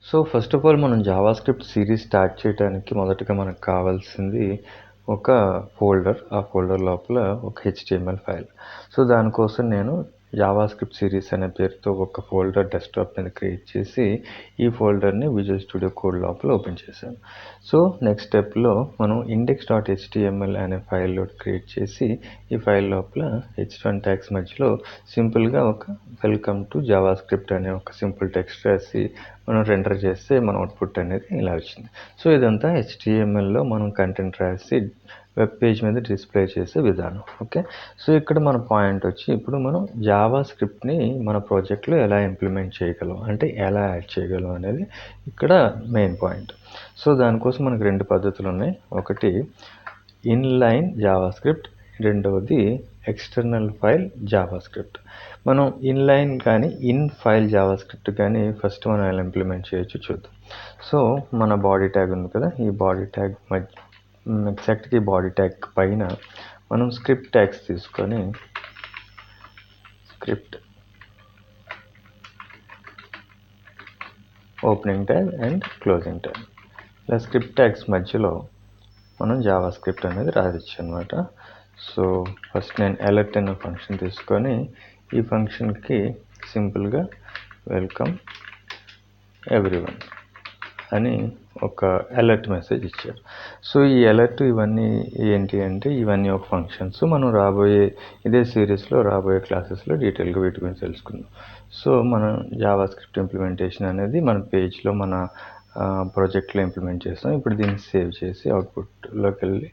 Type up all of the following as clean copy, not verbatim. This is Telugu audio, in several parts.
సో ఫస్ట్ ఆఫ్ ఆల్ మనం జావాస్క్రిప్ట్ సిరీస్ స్టార్ట్ చేయడానికి మొదటగా మనకు కావాల్సింది ఒక ఫోల్డర్. ఆ ఫోల్డర్ లోపల ఒక HTML ఫైల్. సో దానికోసం నేను జావాస్క్రిప్ట్ సిరీస్ అనే పేరుతో ఒక ఫోల్డర్ డెస్క్టాప్ మీద క్రియేట్ చేసి ఈ ఫోల్డర్ని విజువల్ స్టూడియో కోడ్ లోపల ఓపెన్ చేశాను. సో నెక్స్ట్ స్టెప్లో మనం index.html అనే ఫైల్ క్రియేట్ చేసి ఈ ఫైల్ లోపల h1 ట్యాగ్స్ మధ్యలో సింపుల్గా ఒక వెల్కమ్ టు జావాస్క్రిప్ట్ అనే ఒక సింపుల్ టెక్స్ట్ రాసి మనం రెండర్ చేస్తే మన అవుట్పుట్ అనేది ఇలా వచ్చింది. సో ఇదంతా HTMLలో మనం కంటెంట్ రాసి వెబ్ పేజ్ మీద డిస్ప్లే చేసే విధానం. ఓకే, సో ఇక్కడ మన పాయింట్ వచ్చి ఇప్పుడు మనం జావాస్క్రిప్ట్ని మన ప్రాజెక్ట్లో ఎలా ఇంప్లిమెంట్ చేయగలం, అంటే ఎలా యాడ్ చేయగలం అనేది ఇక్కడ మెయిన్ పాయింట్. సో దానికోసం మనకు రెండు పద్ధతులు ఉన్నాయి. ఒకటి ఇన్లైన్ జావాస్క్రిప్ట్, రెండవది ఎక్స్టర్నల్ ఫైల్ జావాస్క్రిప్ట్. మనం ఇన్లైన్ కానీ ఇన్ ఫైల్ జావాస్క్రిప్ట్ కానీ ఫస్ట్ మనం ఎలా ఇంప్లిమెంట్ చేయొచ్చు చూద్దాం. సో మన బాడీ ట్యాగ్ ఉంది కదా, ఈ బాడీ ట్యాగ్ ఎగ్జాక్ట్గా ఈ బాడీ ట్యాగ్ పైన మనం స్క్రిప్ట్ ట్యాగ్స్ తీసుకొని script opening tag and closing tag, ఇలా స్క్రిప్ట్ ట్యాగ్స్ మధ్యలో మనం జావాస్క్రిప్ట్ అనేది రాయొచ్చు అనమాట. సో ఫస్ట్ నేను అలర్ట్ అనే ఫంక్షన్ తీసుకొని ఈ ఫంక్షన్కి సింపుల్గా వెల్కమ్ ఎవ్రీవన్ అని ఒక అలర్ట్ మెసేజ్ ఇచ్చారు. సో ఈ అలర్ట్ ఇవన్నీ ఏంటి అంటే ఇవన్నీ ఒక ఫంక్షన్స్. మనం రాబోయే ఇదే సిరీస్లో రాబోయే క్లాసెస్లో డీటెయిల్గా వీటి గురించి తెలుసుకుందాం. సో మనం జావాస్క్రిప్ట్ ఇంప్లిమెంటేషన్ అనేది మన పేజ్లో మన ప్రాజెక్ట్లో ఇంప్లిమెంట్ చేస్తాం. ఇప్పుడు దీన్ని సేవ్ చేసి అవుట్పుట్లోకి వెళ్ళి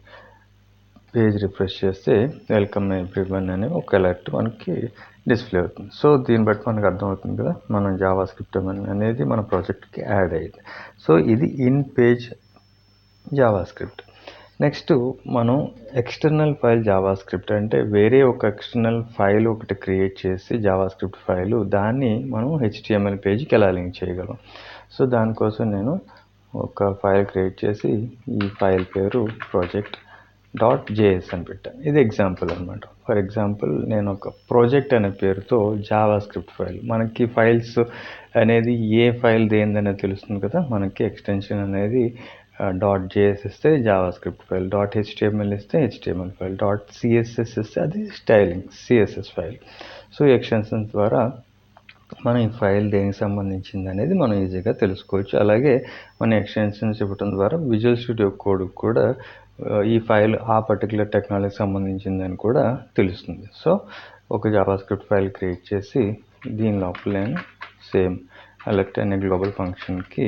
పేజ్ రిఫ్రెష్ చేస్తే వెల్కమ్ ఎవ్రీవన్ అనే ఒక అలర్ట్ మనకి డిస్ప్లే అవుతుంది. సో దీన్ని బట్టి మనకు అర్థమవుతుంది కదా మనం జావాస్క్రిప్ట్ అనేది మన ప్రాజెక్ట్కి యాడ్ అయ్యింది. సో ఇది ఇన్ పేజ్ జావాస్క్రిప్ట్. నెక్స్ట్ మనం ఎక్స్టర్నల్ ఫైల్ జావాస్క్రిప్ట్ అంటే వేరే ఒక ఎక్స్టర్నల్ ఫైల్ ఒకటి క్రియేట్ చేసి జావాస్క్రిప్ట్ ఫైలు దాన్ని మనం HTML పేజ్కి ఎలా లింక్ చేయగలం. సో దానికోసం నేను ఒక ఫైల్ క్రియేట్ చేసి ఈ ఫైల్ పేరు project.js అని పెట్టాను. ఇది ఎగ్జాంపుల్ అనమాట. ఫర్ ఎగ్జాంపుల్ నేను ఒక ప్రాజెక్ట్ అనే పేరుతో జావాస్క్రిప్ట్ ఫైల్, మనకి ఫైల్స్ అనేది ఏ ఫైల్ దేనిదనేది తెలుస్తుంది కదా, మనకి ఎక్స్టెన్షన్ అనేది .js ఇస్తే జావాస్క్రిప్ట్ ఫైల్, .html ఇస్తే HTML ఫైల్, .css ఇస్తే అది స్టైలింగ్ CSS ఫైల్. సో ఈ ఎక్స్టెన్షన్స్ ద్వారా మనం ఈ ఫైల్ దేనికి సంబంధించింది అనేది మనం ఈజీగా తెలుసుకోవచ్చు. అలాగే మన ఎక్స్టెన్షన్స్ ఇవ్వడం ద్వారా విజువల్ స్టూడియో కోడ్ కూడా ఈ ఫైల్ ఆ పర్టికులర్ టెక్నాలజీకి సంబంధించిందని కూడా తెలుస్తుంది. సో ఒక జావాస్క్రిప్ట్ ఫైల్ క్రియేట్ చేసి దీని లోపల నేను సేమ్ అలర్ట్ అనే గ్లోబల్ ఫంక్షన్కి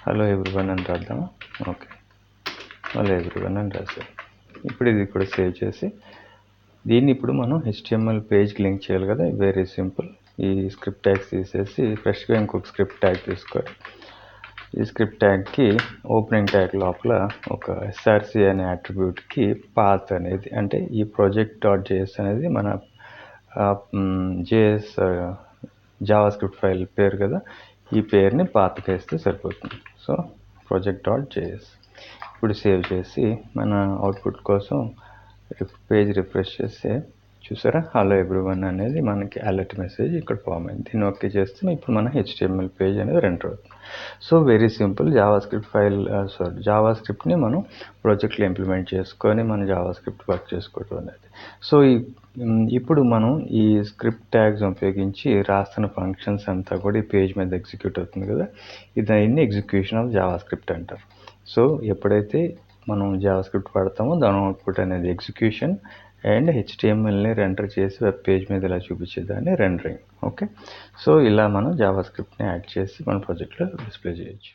హలో ఎవ్రీవన్ అని రాద్దాం. ఓకే, హలో ఎవ్రీవన్ అని రాసాం. ఇప్పుడు ఇది కూడా సేవ్ చేసి దీన్ని ఇప్పుడు మనం HTML పేజ్కి లింక్ చేయాలి కదా, వెరీ సింపుల్. ఈ స్క్రిప్ట్ ట్యాగ్స్ తీసేసి ఫ్రెష్గా ఇంకొక స్క్రిప్ట్ ట్యాగ్ తీసుకోవాలి. ఈ స్క్రిప్ట్ ట్యాగ్కి ఓపెనింగ్ ట్యాగ్ లోపల ఒక src అనే అట్రిబ్యూట్కి పాత్ అనేది, అంటే ఈ project.js అనేది మన JS జావాస్క్రిప్ట్ ఫైల్ పేరు కదా, ఈ పేరుని పాత్కి వేస్తే సరిపోతుంది. So project.js. ఇప్పుడు సేవ్ చేసి మన అవుట్పుట్ కోసం పేజ్ రిఫ్రెష్ చేస్తే చూసారా హలో ఎవ్రీవన్ అనేది మనకి అలర్ట్ మెసేజ్ ఇక్కడ ఫామ్ అయింది. దీన్ని ఓకే చేస్తే ఇప్పుడు మన HTML పేజ్ అనేది రెండర్ అవుతుంది. సో వెరీ సింపుల్ జావాస్క్రిప్ట్ని మనం ప్రాజెక్ట్లో ఇంప్లిమెంట్ చేసుకొని మన జావాస్క్రిప్ట్ వర్క్ చేసుకోవడం అనేది. సో ఇప్పుడు మనం ఈ స్క్రిప్ట్ ట్యాగ్స్ ఉపయోగించి రాస్తున్న ఫంక్షన్స్ అంతా కూడా ఈ పేజ్ మీద ఎగ్జిక్యూట్ అవుతుంది కదా, దీన్ని ఎగ్జిక్యూషన్ ఆఫ్ జావాస్క్రిప్ట్ అంటారు. సో ఎప్పుడైతే మనం జావాస్క్రిప్ట్ వాడతామో దాని అవుట్పుట్ అనేది ఎగ్జిక్యూషన్ అండ్ HTMLని రెండర్ చేసి వెబ్ పేజ్ మీద ఇలా చూపించేదాన్ని రెండరింగ్. ఓకే, సో ఇలా మనం జావాస్క్రిప్ట్ని యాడ్ చేసి మన ప్రాజెక్ట్లో డిస్ప్లే చేయొచ్చు.